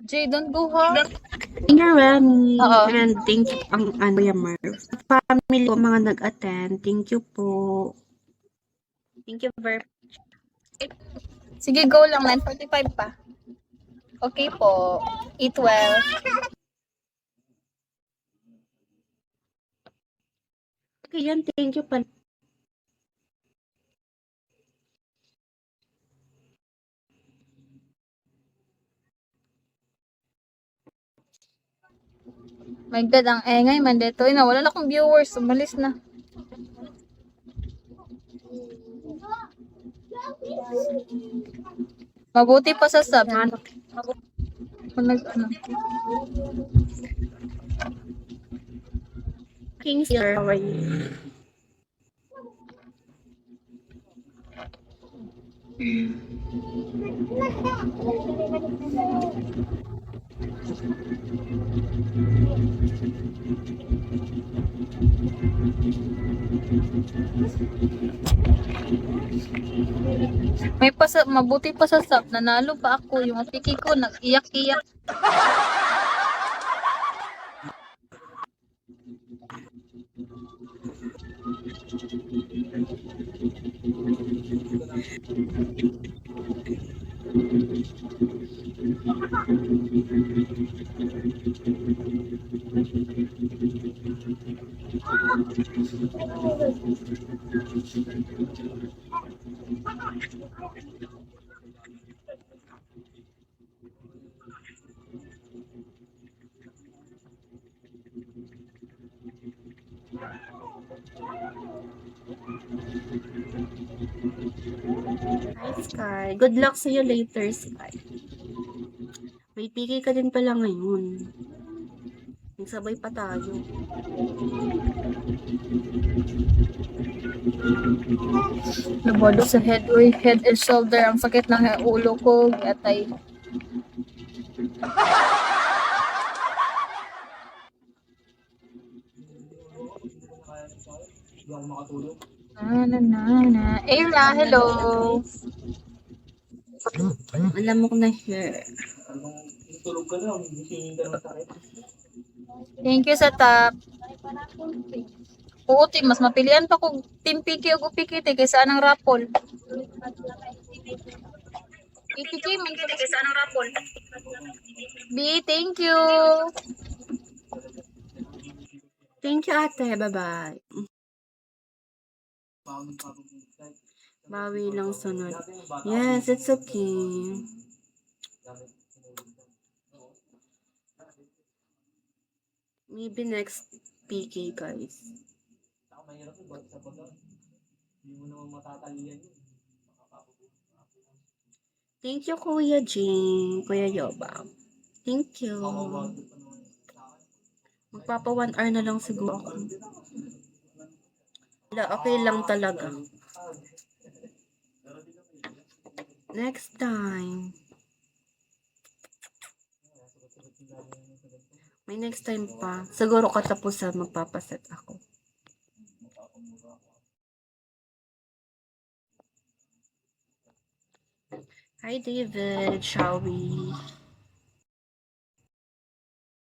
Jay, don't go ha. You're welcome. Oo. And thank you ang Kuya Merv. Family ko mga nag-attend. Thank you po. Thank you very much. Sige, go lang. 9:45 pa. Okay po. Eat well. Okay yan. Thank you pa. My God, ang engay man dito. Nawala na akong viewers. Umalis na. Mabuti pa sa sub. Kung ano. King Sir, how are you? Mabuti pa sa sub. Nanalo pa ako. Yung atiki ko, nag-iyak-iyak. Hi, Sky. Good luck sa'yo later, Sky. May PK ka din pala ngayon. Nagsabay pa tayo. Nabodo sa head. Uy, head and shoulder. Ang sakit ng ulo ko. Atay. Ayla, hello. Alam mo ko na share. Thank you sa top. Oo, mas mapilian pa kung team PK o PKT kaysa anang rapol. PK man kaysa anang rapol. B, thank you. Thank you, ate. Bye-bye. Bawi lang sunod. Yes, it's okay. Maybe next PK, guys. Thank you, Kuya Jing. Kuya Yoba. Thank you. Magpapa 1 hour na lang siguro ako. Wala, okay lang talaga. Next time. May next time pa. Siguro katapusan magpapaset ako. Hi, David. Shall we?